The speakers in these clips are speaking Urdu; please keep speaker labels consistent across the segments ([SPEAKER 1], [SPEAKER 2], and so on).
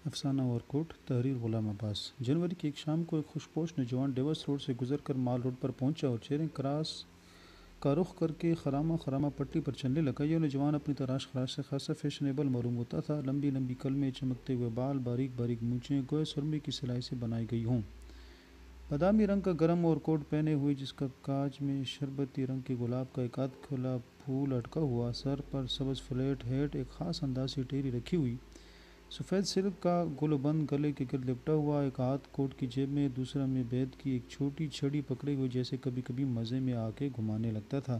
[SPEAKER 1] افسانہ اورکوٹ تحریر غلام عباس۔ جنوری کی ایک شام کو ایک خوشپوش نوجوان ڈیوس روڈ سے گزر کر مال روڈ پر پہنچا اور چیرنگ کراس کا رخ کر کے خرامہ خرامہ پٹی پر چلنے لگا۔ یہ نوجوان اپنی تراش خراش سے خاصا فیشنیبل معلوم ہوتا تھا۔ لمبی لمبی کلمیں، چمکتے ہوئے بال، باریک باریک مونچھیں گویا سرمے کی سلائی سے بنائی گئی ہوں۔ بادامی رنگ کا گرم اورکوٹ پہنے ہوئے، جس کا کاج میں شربتی رنگ کے گلاب کا ایک آدھ کھلا پھول اٹکا ہوا، سر پر سبز فلیٹ ہیٹ ایک خاص انداز سے ٹیری رکھی ہوئی، سفید سلک کا گل بند گلے کے گرد لپٹا ہوا، ایک ہاتھ کوٹ کی جیب میں، دوسرا میں بیت کی ایک چھوٹی چھڑی پکڑے ہوئے، جیسے کبھی کبھی مزے میں آ کے گھمانے لگتا تھا۔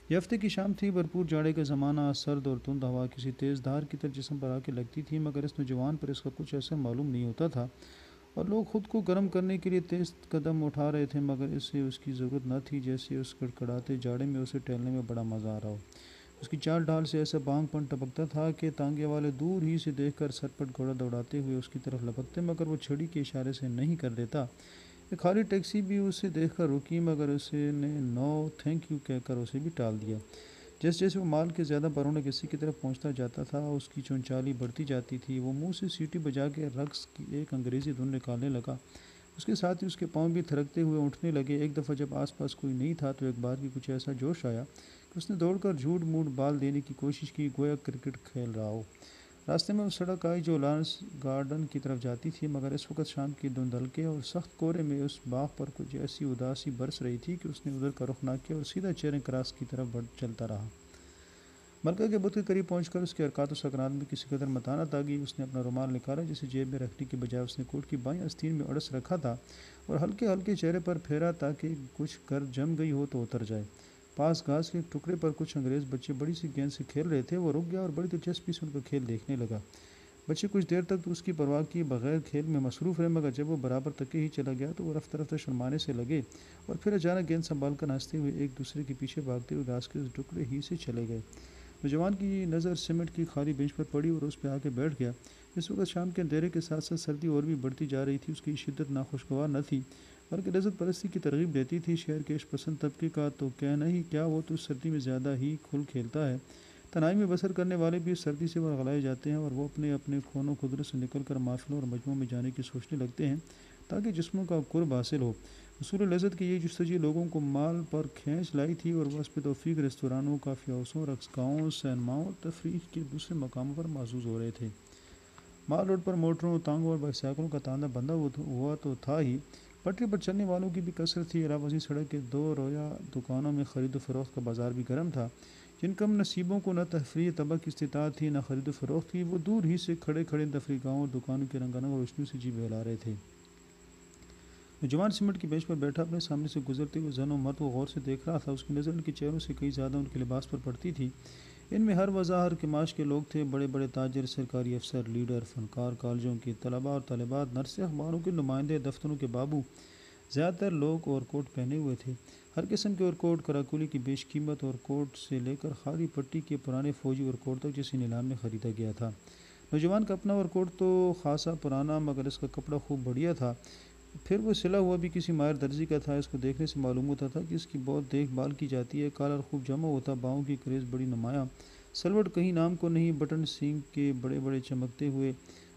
[SPEAKER 1] یہ ہفتے کی شام تھی، بھرپور جاڑے کا زمانہ، سرد اور تند ہوا کسی تیز دھار کی طرح جسم پر آ کے لگتی تھی، مگر اس نوجوان پر اس کا کچھ اثر معلوم نہیں ہوتا تھا، اور لوگ خود کو گرم کرنے کے لیے تیز قدم اٹھا رہے تھے، مگر اسے اس کی ضرورت نہ تھی، جیسے اس کڑکڑاتے جاڑے میں اسے ٹہلنے میں بڑا مزہ آ رہا ہو۔ اس کی چال ڈھال سے ایسا بانگ پن ٹپکتا تھا کہ تانگے والے دور ہی سے دیکھ کر سرپٹ گھوڑا دوڑاتے ہوئے اس کی طرف لپکتے، مگر وہ چھڑی کے اشارے سے نہیں کر دیتا۔ ایک خالی ٹیکسی بھی اسے دیکھ کر رکی، مگر اسے نے نو تھینک یو کہہ کر اسے بھی ٹال دیا۔ جیسے جیسے وہ مال کے زیادہ برونق حصے کی طرف پہنچتا جاتا تھا، اس کی چونچالی بڑھتی جاتی تھی۔ وہ منہ سے سیٹی بجا کے رقص کی ایک انگریزی دھن نکالنے لگا۔ اس کے ساتھ ہی اس کے پاؤں بھی تھرکتے ہوئے اٹھنے لگے۔ ایک دفعہ جب آس پاس کوئی نہیں تھا تو ایک بار کی کچھ ایسا جوش آیا کہ اس نے دوڑ کر جھوٹ موٹ بال دینے کی کوشش کی، گویا کرکٹ کھیل رہا ہو۔ راستے میں وہ سڑک آئی جو لارنس گارڈن کی طرف جاتی تھی، مگر اس وقت شام کی دھند ہلکے اور سخت کورے میں اس باغ پر کچھ ایسی اداسی برس رہی تھی کہ اس نے ادھر کا رخ نہ کیا اور سیدھا چیرنگ کراس کی طرف چلتا رہا۔ ملکہ کے بت کے قریب پہنچ کر اس کے حرکات و سکنات میں کسی قدر متانت آ گئی۔ اس نے اپنا رومال نکالا، جسے جیب میں رکھنے کی بجائے اس نے کوٹ کی بائیں آستین میں اڑس رکھا تھا، اور ہلکے ہلکے چہرے پر پھیرا تاکہ کچھ گرد جم گئی ہو تو اتر جائے۔ پاس گھاس کے ایک ٹکڑے پر کچھ انگریز بچے بڑی سی گیند سے کھیل رہے تھے۔ وہ رک گیا اور بڑی دلچسپی سے ان کا کھیل دیکھنے لگا۔ بچے کچھ دیر تک تو اس کی پرواہ کیے بغیر کھیل میں مصروف رہے، مگر جب وہ برابر تک ہی چلا گیا تو وہ رفتہ رفتہ شرمانے سے لگے، اور پھر اچانک گیند سنبھال کر ہنستے ہوئے ایک دوسرے کے پیچھے بھاگتے ہوئے گھاس کے اس ٹکڑے ہی سے چلے گئے۔ نوجوان کی نظر سیمنٹ کی خالی بینچ پر پڑی اور اس پہ آ کے بیٹھ گیا۔ اس وقت شام کے اندھیرے کے ساتھ ساتھ سردی اور بھی بڑھتی جا رہی تھی۔ اس کی شدت ناخوشگوار نہ تھی، بلکہ لذت پرستی کی ترغیب دیتی تھی۔ شہر کے عشق پسند طبقے کا تو کہنا ہی کیا، وہ تو اس سردی میں زیادہ ہی کھل کھیلتا ہے۔ تنہائی میں بسر کرنے والے بھی اس سردی سے ورغلائے جاتے ہیں، اور وہ اپنے اپنے خون و قدرت سے نکل کر محفلوں اور مجمعوں میں جانے کی سوچنے لگتے ہیں تاکہ جسموں کا قرب حاصل ہو۔ حصول لذت کی یہ جستجو لوگوں کو مال پر کھینچ لائی تھی، اور وہ اس پہ توفیق ریستورانوں، کافی ہاؤسوں، رقص گاہوں، سینماؤں اور تفریح کے دوسرے مقاموں پر محظوظ ہو رہے تھے۔ مال روڈ پر موٹروں، تانگوں اور بائی سائیکلوں کا تاندا بندہ ہوا تو تھا ہی، پٹری پر چلنے والوں کی بھی کثرت تھی۔ علاوہ ازیں سڑک کے دو رویا دکانوں میں خرید و فروخت کا بازار بھی گرم تھا۔ جن کم نصیبوں کو نہ تفریح طبع کی استطاعت تھی نہ خرید و فروخت کی، وہ دور ہی سے کھڑے کھڑے تفریح گاہوں اور دکانوں کی رنگانہ روشنیوں سے جی بہلا رہے تھے۔ نوجوان سیمنٹ کی بینچ پر بیٹھا اپنے سامنے سے گزرتے ہوئے زن و مرد کو غور سے دیکھ رہا تھا۔ اس کی نظر ان کے چہروں سے کئی زیادہ ان کے لباس پر پڑتی تھی۔ ان میں ہر وضع ہر کماش کے لوگ تھے، بڑے بڑے تاجر، سرکاری افسر، لیڈر، فنکار، کالجوں کے طلباء اور طالبات، نرسیں، اخباروں کے نمائندے، دفتروں کے بابو۔ زیادہ تر لوگ اور کوٹ پہنے ہوئے تھے۔ ہر قسم کے اور کوٹ، کراکولی کی بیش قیمت اور کوٹ سے لے کر خالی پٹی کے پرانے فوجی اور کوٹ تک، جسے نیلام میں خریدا گیا تھا۔ نوجوان کا اپنا اور کوٹ تو خاصا پرانا، مگر اس کا کپڑا خوب بڑھیا تھا، پھر وہ سلا ہوا بھی کسی ماہر درزی کا تھا۔ اس کو دیکھنے سے معلوم ہوتا تھا کہ اس کی بہت دیکھ بھال کی جاتی ہے۔ کالر خوب جمع ہوتا، باؤں کی کریز بڑی نمایاں، سلوٹ کہیں نام کو نہیں، بٹن سینگ کے بڑے بڑے چمکتے ہوئے۔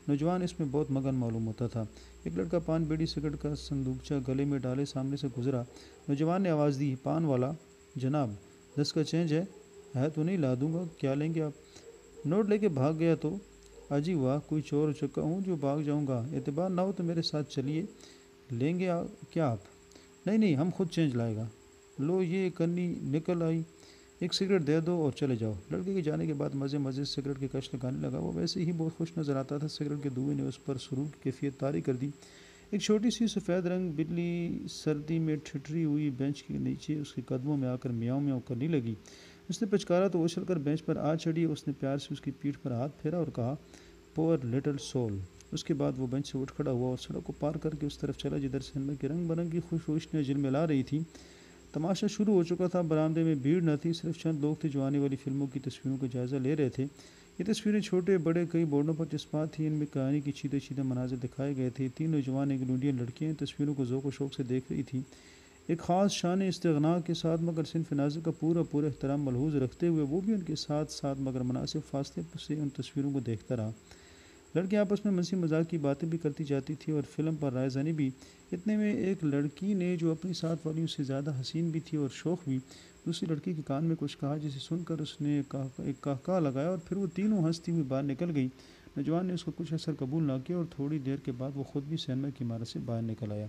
[SPEAKER 1] نوجوان اس میں بہت مگن معلوم ہوتا تھا۔ ایک لڑکا پان بیڑی سگریٹ کا صندوقچہ گلے میں ڈالے سامنے سے گزرا۔ نوجوان نے آواز دی، پان والا جناب، 10 کا چینج ہے تو نہیں؟ لا دوں گا، کیا لیں گے آپ؟ نوٹ لے کے بھاگ گیا تو؟ اجی واہ، کوئی چور چکا ہوں جو بھاگ جاؤں گا؟ اعتبار نہ ہو تو میرے ساتھ چلیے، لیں گے کیا آپ؟ نہیں نہیں، ہم خود چینج لائے گا۔ لو یہ کنی نکل آئی، ایک سگریٹ دے دو اور چلے جاؤ۔ لڑکے کے جانے کے بعد مزے مزے سے سگریٹ کے کش لگانے لگا۔ وہ ویسے ہی بہت خوش نظر آتا تھا۔ سگریٹ کے دھوئیں نے اس پر سرور کی کیفیت طاری کر دی۔ ایک چھوٹی سی سفید رنگ بلی سردی میں ٹھٹری ہوئی بینچ کے نیچے اس کے قدموں میں آ کر میاؤں میاؤں کرنے لگی۔ اس نے پچکارا تو اچھل کر بینچ پر آ چڑھی۔ اس نے پیار سے اس کی پیٹھ پر ہاتھ پھیرا اور کہا، پور لٹل سول۔ اس کے بعد وہ بینچ سے اٹھ کھڑا ہوا اور سڑک کو پار کر کے اس طرف چلا جدھر سینما کی رنگ برنگی خوش روشنیاں جلملا رہی تھیں۔ تماشا شروع ہو چکا تھا۔ برآمدے میں بھیڑ نہ تھی، صرف چند لوگ تھے جو آنے والی فلموں کی تصویروں کا جائزہ لے رہے تھے۔ یہ تصویریں چھوٹے بڑے کئی بورڈوں پر چسپاں تھیں۔ ان میں کہانی کی چیدے چیدے مناظر دکھائے گئے تھے۔ 3 نوجوان ایک لونڈین لڑکیاں ان تصویروں کو ذوق و شوق سے دیکھ رہی تھیں، ایک خاص شان استغنا کے ساتھ، مگر صنف ناظر کا پورا احترام ملحوظ رکھتے ہوئے۔ وہ بھی ان کے ساتھ ساتھ مگر مناسب فاصلے سے ان تصویروں کو دیکھتا رہا۔ لڑکیاں آپس میں منسی مذاق کی باتیں بھی کرتی جاتی تھی اور فلم پر رائے زنی بھی۔ اتنے میں ایک لڑکی نے جو اپنی ساتھ والی اس سے زیادہ حسین بھی تھی اور شوخ بھی، دوسری لڑکی کے کان میں کچھ کہا، جسے سن کر اس نے ایک کہکہا لگایا اور پھر وہ تینوں ہنستی ہوئی باہر نکل گئی۔ نوجوان نے اس کو کچھ اثر قبول نہ کیا اور تھوڑی دیر کے بعد وہ خود بھی سینما کی عمارت سے باہر نکل آیا۔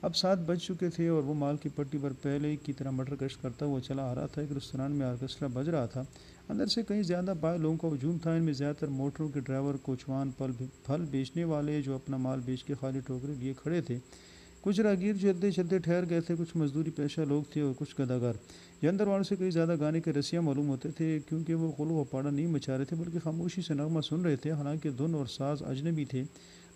[SPEAKER 1] اب 7 بج چکے تھے اور وہ مال کی پٹی پر پہلے کی طرح مٹر گشت کرتا ہوا چلا آ رہا تھا۔ ایک ریستوران میں آرکیسٹرا بج رہا تھا، اندر سے کہیں زیادہ بائے لوگوں کا ہجوم تھا۔ ان میں زیادہ تر موٹروں کے ڈرائیور، کوچوان، پھل بیچنے والے جو اپنا مال بیچ کے خالی ٹوکرے لیے کھڑے تھے، کچھ راہگیر چلتے چلتے ٹھہر گئے تھے، کچھ مزدوری پیشہ لوگ تھے اور کچھ گداگر۔ یہ اندر والوں سے کہیں زیادہ گانے کے رسیاں معلوم ہوتے تھے، کیونکہ وہ غلو و پاڑا نہیں مچا رہے تھے بلکہ خاموشی سے نغمہ سن رہے تھے۔ حالانکہ دھن اور ساز اجنبی تھے،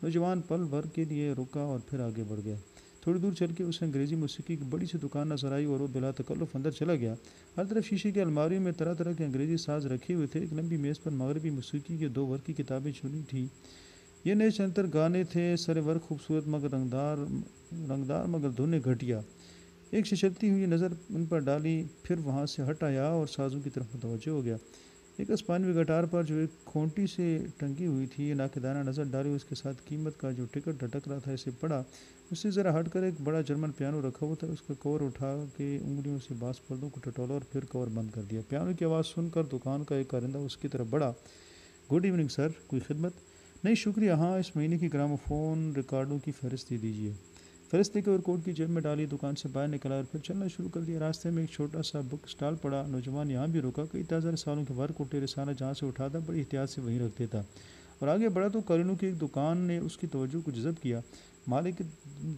[SPEAKER 1] نوجوان پل بھر کے لیے رکا اور پھر آگے بڑھ گیا۔ تھوڑی دور چل کے اسے انگریزی موسیقی کی بڑی سی دکان نظر آئی اور وہ بلا تکلف اندر چلا گیا۔ ہر طرف شیشے کی الماریوں میں طرح طرح کے انگریزی ساز رکھے ہوئے تھے۔ ایک لمبی میز پر مغربی موسیقی کے 2 ورق کی کتابیں چنی تھیں۔ یہ نئے چنتر گانے تھے، سر ورق خوبصورت مگر رنگدار مگر دھنیں گھٹیا۔ ایک چھچلتی ہوئی نظر ان پر ڈالی، پھر وہاں سے ہٹ آیا اور سازوں کی طرف متوجہ ہو گیا۔ ایک اسپانوی گٹار پر جو ایک کھونٹی سے ٹنگی ہوئی تھی، ناقدانہ نظر ڈالی، اس کے ساتھ قیمت کا جو ٹکٹ لٹک رہا تھا اسے پڑھا۔ اس سے ذرا ہٹ کر ایک بڑا جرمن پیانو رکھا ہوا تھا، اس کا کور اٹھا کے انگلیوں سے باس پردوں کو ٹٹولا اور پھر کور بند کر دیا۔ پیانو کی آواز سن کر دکان کا ایک کارندہ اس کی طرف بڑھا۔ گڈ ایوننگ سر، کوئی خدمت؟ نہیں شکریہ، ہاں اس مہینے کی گراموفون ریکارڈوں کی فہرست دے دیجیے۔ فہرست لے کے اور کوٹ کی جیب میں ڈالی، دکان سے باہر نکلا اور پھر چلنا شروع کر دیا۔ راستے میں ایک چھوٹا سا بک اسٹال پڑا، نوجوان یہاں بھی رکا۔ کئی تازہ رسالوں کے ورق اٹھے، رسالہ جہاں سے اٹھاتا بڑی احتیاط سے وہیں رکھ دیتا اور آگے بڑھا تو قالینوں کی ایک دکان نے اس کی توجہ کو جذب کیا۔ مالک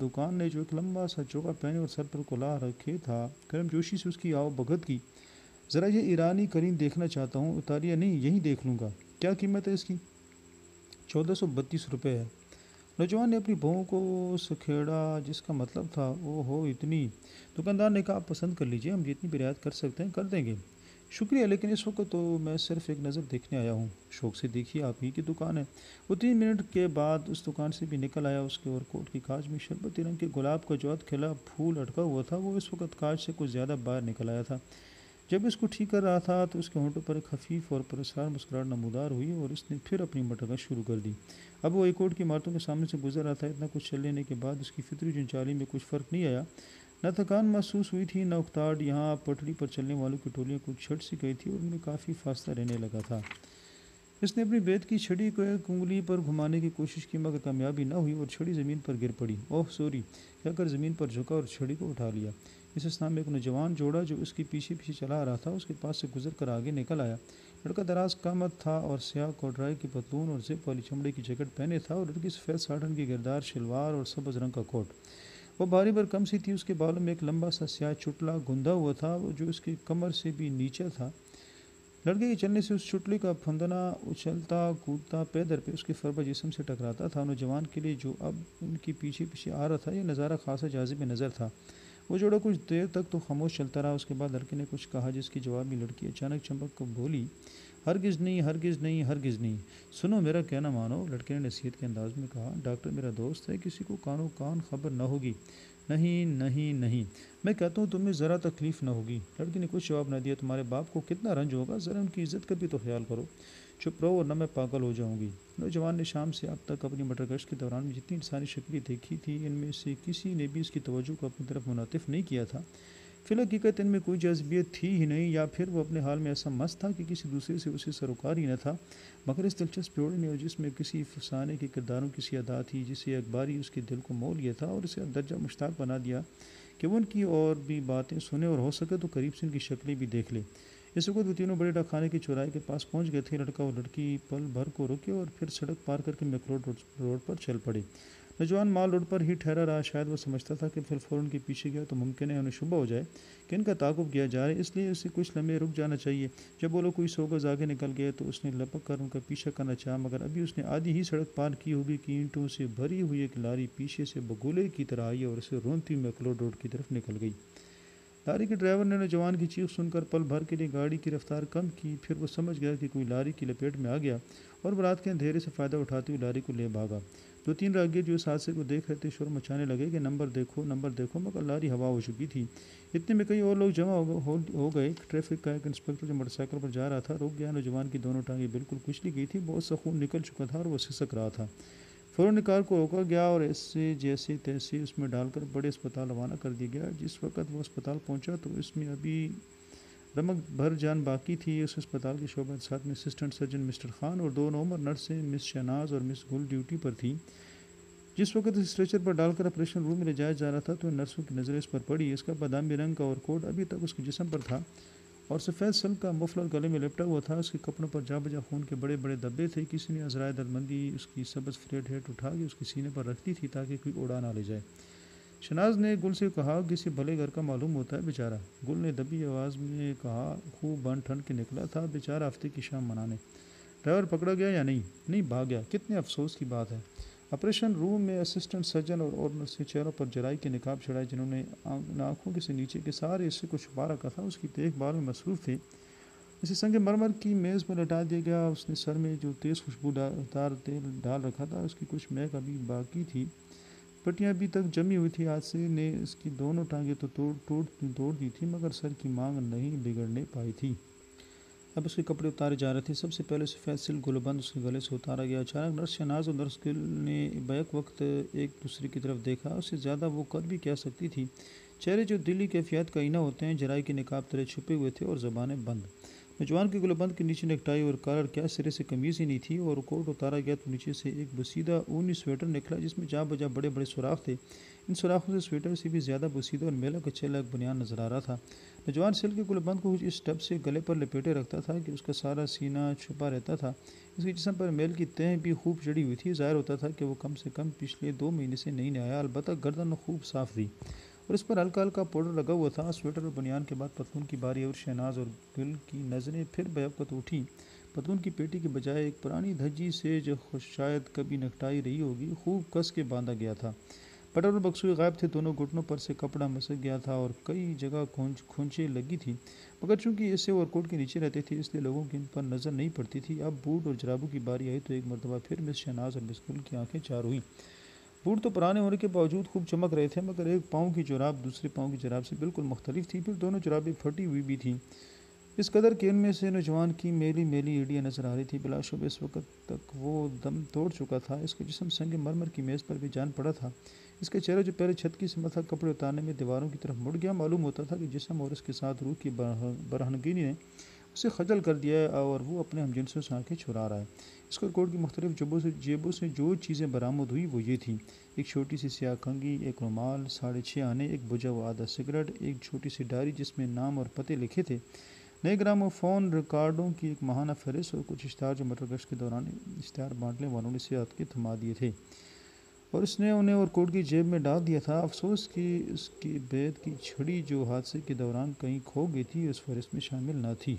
[SPEAKER 1] دکان نے جو ایک لمبا سا چوکا پہنے اور سر پر کلاه رکھے تھا، گرم جوشی سے اس کی آؤ بھگت کی۔ ذرا یہ ایرانی قالین دیکھنا چاہتا ہوں، اتاریہ نہیں، یہیں دیکھ لوں گا۔ کیا قیمت ہے اس کی؟ 1432 روپے ہے۔ نوجوان نے اپنی بہوں کو سکھیڑا، جس کا مطلب تھا او ہو اتنی۔ دکاندار نے کہا آپ پسند کر لیجئے، ہم جتنی بھی رعایت کر سکتے ہیں کر دیں گے۔ شکریہ، لیکن اس وقت تو میں صرف ایک نظر دیکھنے آیا ہوں۔ شوق سے دیکھیے، آپ ہی کی دکان ہے۔ وہ 3 منٹ کے بعد اس دکان سے بھی نکل آیا۔ اس کے اور کوٹ کی کاج میں شربتی رنگ کے گلاب کا جو کھلا پھول اٹکا ہوا تھا، وہ اس وقت کاج سے کچھ زیادہ باہر نکل آیا تھا۔ جب اس کو ٹھیک کر رہا تھا تو اس کے ہونٹوں پر ایک خفیف اور پراسرار مسکراہٹ نمودار ہوئی اور اس نے پھر اپنی مٹرگشت شروع کر دی۔ اب وہ ایک کوٹ کی عمارتوں کے سامنے سے گزر رہا تھا۔ اتنا کچھ چل لینے کے بعد اس کی فطری جنچالی میں کچھ فرق نہیں آیا، نہ تھکان محسوس ہوئی تھی نہ اکتاہٹ۔ یہاں پٹڑی پر چلنے والوں کی ٹولیاں کچھ چھٹ سی گئی تھی اور ان میں کافی فاصلہ رہنے لگا تھا۔ اس نے اپنی بیت کی چھڑی کو ایک انگلی پر گھمانے کی کوشش کی مگر کامیابی نہ ہوئی اور چھڑی زمین پر گر پڑی۔ اوہ سوری کہہ کر زمین پر جھکا اور چھڑی کو اٹھا لیا۔ اس اثناء میں ایک نوجوان جوڑا جو اس کے پیچھے پیچھے چلا رہا تھا، اس کے پاس سے گزر کر آگے نکل آیا۔ لڑکا دراز قامت تھا اور سیاہ کارڈرائی کی پتلون اور زپ والی چمڑے کی جیکٹ پہنے تھا، اور لڑکی سفید ساٹن کی گردار شلوار اور سبز رنگ کا کوٹ۔ وہ بھاری بھرکم سی تھی، اس کے بالوں میں ایک لمبا سا سیاہ چٹلا گندھا ہوا تھا جو اس کی کمر سے بھی نیچے تھا۔ لڑکے کے چلنے سے اس چٹلے کا پھندنا اچھلتا کودتا پے در پہ اس کے فربہ جسم سے ٹکراتا تھا۔ نوجوان کے لیے جو اب ان کی پیچھے پیچھے آ رہا تھا، یہ نظارہ خاصا جاذب نظر تھا۔ وہ جوڑا کچھ دیر تک تو خاموش چلتا رہا۔ اس کے بعد لڑکے نے کچھ کہا جس کی جواب میں لڑکی اچانک چمک کر بولی، ہرگز نہیں، ہرگز نہیں، ہرگز نہیں۔ سنو میرا کہنا مانو، لڑکے نے نصیحت کے انداز میں کہا۔ ڈاکٹر میرا دوست ہے، کسی کو کانو کان خبر نہ ہوگی۔ نہیں نہیں نہیں، میں کہتا ہوں تمہیں ذرا تکلیف نہ ہوگی۔ لڑکی نے کچھ جواب نہ دیا۔ تمہارے باپ کو کتنا رنج ہوگا، ذرا ان کی عزت کا بھی تو خیال کرو۔ چپ رہو ورنہ میں پاگل ہو جاؤں گی۔ نوجوان نے شام سے اب تک اپنی مٹرگشت کے دوران میں جتنی انسانی شکلیں دیکھی تھی، ان میں سے کسی نے بھی اس کی توجہ کو اپنی طرف منعطف نہیں کیا تھا۔ فی الحقیقت ان میں کوئی جاذبیت تھی ہی نہیں، یا پھر وہ اپنے حال میں ایسا مست تھا کہ کسی دوسرے سے اسے سروکار ہی نہ تھا۔ مگر اس دلچسپ جوڑے نے، اور جس میں کسی فسانے کے کرداروں کی سی ادا تھی جسے ایک باری اس کے دل کو مول لیا تھا اور اسے درجہ مشتاق بنا دیا کہ وہ ان کی اور بھی باتیں سنے اور ہو سکے تو قریب سے ان کی شکلیں بھی دیکھ لے۔ اس وقت وہ تینوں بڑے ڈاکخانے کے چوراہے کے پاس پہنچ گئے تھے۔ لڑکا اور لڑکی پل بھر کو رکے اور پھر سڑک پار کر کے میکلوڈ روڈ پر چل پڑے۔ نوجوان مال روڈ پر ہی ٹھہرا رہا، شاید وہ سمجھتا تھا کہ پھر فوراً کے پیچھے گیا تو ممکن ہے انہیں شبہ ہو جائے کہ ان کا تعاقب کیا جا رہا ہے، اس لیے اسے کچھ لمحے رک جانا چاہیے۔ جب وہ لوگ کوئی 100 گز آگے نکل گئے تو اس نے لپک کر ان کا پیچھا کرنا چاہا، مگر ابھی اس نے آدھی ہی سڑک پار کی ہوگی کہ اینٹوں سے بھری ہوئی ایک لاری پیچھے سے بگولے کی طرح آئی اور اسے رونتی میکلوڈ روڈ کی طرف نکل گئی۔ لاری کے ڈرائیور نے نوجوان کی چیخ سن کر پل بھر کے لیے گاڑی کی رفتار کم کی، پھر وہ سمجھ گیا کہ کوئی لاری کی لپیٹ میں آ گیا اور وہ رات کے اندھیرے سے فائدہ اٹھاتے ہوئے لاری کو لے بھاگا۔ 2-3 راہگیر جو اس حادثے کو دیکھ رہے تھے شور مچانے لگے کہ نمبر دیکھو، مگر لاری ہوا ہو چکی تھی۔ اتنے میں کئی اور لوگ جمع ہو گئے۔ ٹریفک کا ایک انسپکٹر جو موٹر سائیکل پر جا رہا تھا رک گیا۔ نوجوان کی دونوں ٹانگیں بالکل کچلی گئی تھی، بہت سا خون نکل چکا تھا اور وہ سسک رہا تھا۔ فوراً کار کو روکا گیا اور ایسے جیسے تیسے اس میں ڈال کر بڑے اسپتال روانہ کر دیا گیا۔ جس وقت وہ اسپتال پہنچا تو اس میں ابھی رمق بھر جان باقی تھی۔ اس اسپتال کے شعبہ ساتھ میں اسسٹنٹ سرجن مسٹر خان اور 2 نومر نرسیں مس شہناز اور مس گل ڈیوٹی پر تھیں۔ جس وقت اس اسٹریچر پر ڈال کر آپریشن روم میں لے جایا جا رہا تھا تو ان نرسوں کی نظریں اس پر پڑی۔ اس کا بادامی رنگ کا اور کوٹ ابھی تک اس کے جسم پر تھا اور سفید سلک کا مفلر گلے میں لپٹا ہوا تھا۔ اس کے کپڑوں پر جا بجا خون کے بڑے بڑے دھبے تھے۔ کسی نے عذرائے درمندی اس کی سبز فلیٹ ہیٹ اٹھا کے اس کے سینے پر رکھ دی تھی تاکہ کوئی اڑا نہ لے جائے۔ شہناز نے گل سے کہا، کسی بھلے گھر کا معلوم ہوتا ہے بیچارہ۔ گل نے دبی آواز میں کہا، خوب بن ٹھنڈ کے نکلا تھا بیچارہ ہفتے کی شام منانے۔ ڈرائیور پکڑا گیا یا نہیں؟ نہیں، بھاگ گیا۔ کتنے افسوس کی بات ہے۔ آپریشن روم میں اسسٹنٹ سرجن اور نرس کے چہروں پر جرائی کے نقاب چڑھائے جنہوں نے آنکھوں کے سے نیچے کے سارے حصے کو چھپا رکھا تھا، اس کی دیکھ بھال میں مصروف تھے۔ اسے سنگ مرمر کی میز پر لٹا دیا گیا۔ اس نے سر میں جو تیز خوشبودار تیل ڈال رکھا تھا اس کی کچھ مہک ابھی باقی تھی۔ پٹیاں ابھی تک جمی ہوئی تھی۔ حادثے نے اس کی دونوں ٹانگیں تو توڑ دی تھی مگر سر کی مانگ نہیں بگڑنے پائی تھی۔ اب اس کے کپڑے اتارے جا رہے تھے۔ سب سے پہلے سفید سلک گلوبند اس کے گلے سے اتارا گیا۔ اچانک نرس شہناز اور نرس گل نے بیک وقت ایک دوسرے کی طرف دیکھا۔ اس سے زیادہ وہ کر بھی کیا سکتی تھی؟ چہرے جو دلی کیفیات کا آئینہ ہوتے ہیں جرائی کے نقاب تلے چھپے ہوئے تھے اور زبانیں بند۔ نوجوان کے گلوبند کے نیچے نیکٹائی اور کالر کیا سرے سے قمیض ہی نہیں تھی، اور کوٹ اتارا گیا تو نیچے سے ایک بسیدہ اونی سویٹر نکلا جس میں جا بجا بڑے بڑے سوراخ تھے۔ ان سوراخوں سے سویٹر سے بھی زیادہ بسیدہ اور میلا کچیلا ایک بنیان نظر آ رہا تھا۔ نوجوان سلک کے گلوبند کو اس ٹب سے گلے پر لپیٹے رکھتا تھا کہ اس کا سارا سینہ چھپا رہتا تھا۔ اس کے جسم پر میل کی تہیں بھی خوب چڑھی ہوئی تھی۔ ظاہر ہوتا تھا کہ وہ کم سے کم پچھلے 2 مہینے سے نہیں نہایا۔ البتہ گردن خوب صاف تھی اور اس پر ہلکا ہلکا پاؤڈر لگا ہوا تھا۔ سویٹر اور بنیان کے بعد پتلون کی باری اور شہناز اور گل کی نظریں پھر بیوقت اٹھیں۔ پتلون کی پیٹی کے بجائے ایک پرانی دھجی سے جو شاید کبھی نکٹائی رہی ہوگی خوب کس کے باندھا گیا تھا۔ بٹر اور بکسوئی غائب تھے۔ دونوں گھٹنوں پر سے کپڑا مسک گیا تھا اور کئی جگہ کھونچیں لگی تھیں، مگر چونکہ اسے اوور کوٹ کے نیچے رہتے تھے اس لیے لوگوں کی ان پر نظر نہیں پڑتی تھی۔ اب بوٹ اور جرابوں کی باری آئی تو ایک مرتبہ پھر مس شہناز اور مس گل کی آنکھیں چار ہوئیں۔ بوٹ تو پرانے ہونے کے باوجود خوب چمک رہے تھے، مگر ایک پاؤں کی جراب دوسرے پاؤں کی جراب سے بالکل مختلف تھی۔ پھر دونوں جرابیں پھٹی ہوئی بھی تھیں، اس قدر کہ ان میں سے نوجوان کی میلی میلی ایڑیاں نظر آ رہی تھی۔ بلا شبہ اس وقت تک وہ دم توڑ چکا تھا۔ اس کا جسم سنگ مرمر کی میز پر بھی جان پڑا تھا۔ اس کا چہرہ جو پہلے چھت کی سمت تھا کپڑے اتارنے میں دیواروں کی طرف مڑ گیا۔ معلوم ہوتا تھا کہ جسم اور اس کے ساتھ روح کی برہنگی نے اسے خجل کر دیا ہے اور وہ اپنے ہمجنسوں سے آنکھیں چھڑا رہا ہے۔ اس کوٹ کی مختلف جیبوں سے جو چیزیں برآمد ہوئی وہ یہ تھیں: ایک چھوٹی سی سیاہ کنگھی، ایک رومال، 6.5 آنے، ایک بجھا ہوا آدھا سگریٹ، ایک چھوٹی سی ڈائری جس میں نام اور پتے لکھے تھے، نئے گراموفون ریکارڈوں کی ایک ماہانہ فہرست اور کچھ اشتہار جو موٹر گشت کے دوران اشتہار بانٹنے والوں نے سیاحت کے تھما دیے تھے اور اس نے انہیں اور کوٹ کی جیب میں ڈال دیا تھا۔ افسوس کہ اس کی بیت کی چھڑی جو حادثے کے دوران کہیں کھو گئی تھی اس فہرست میں شامل نہ تھی۔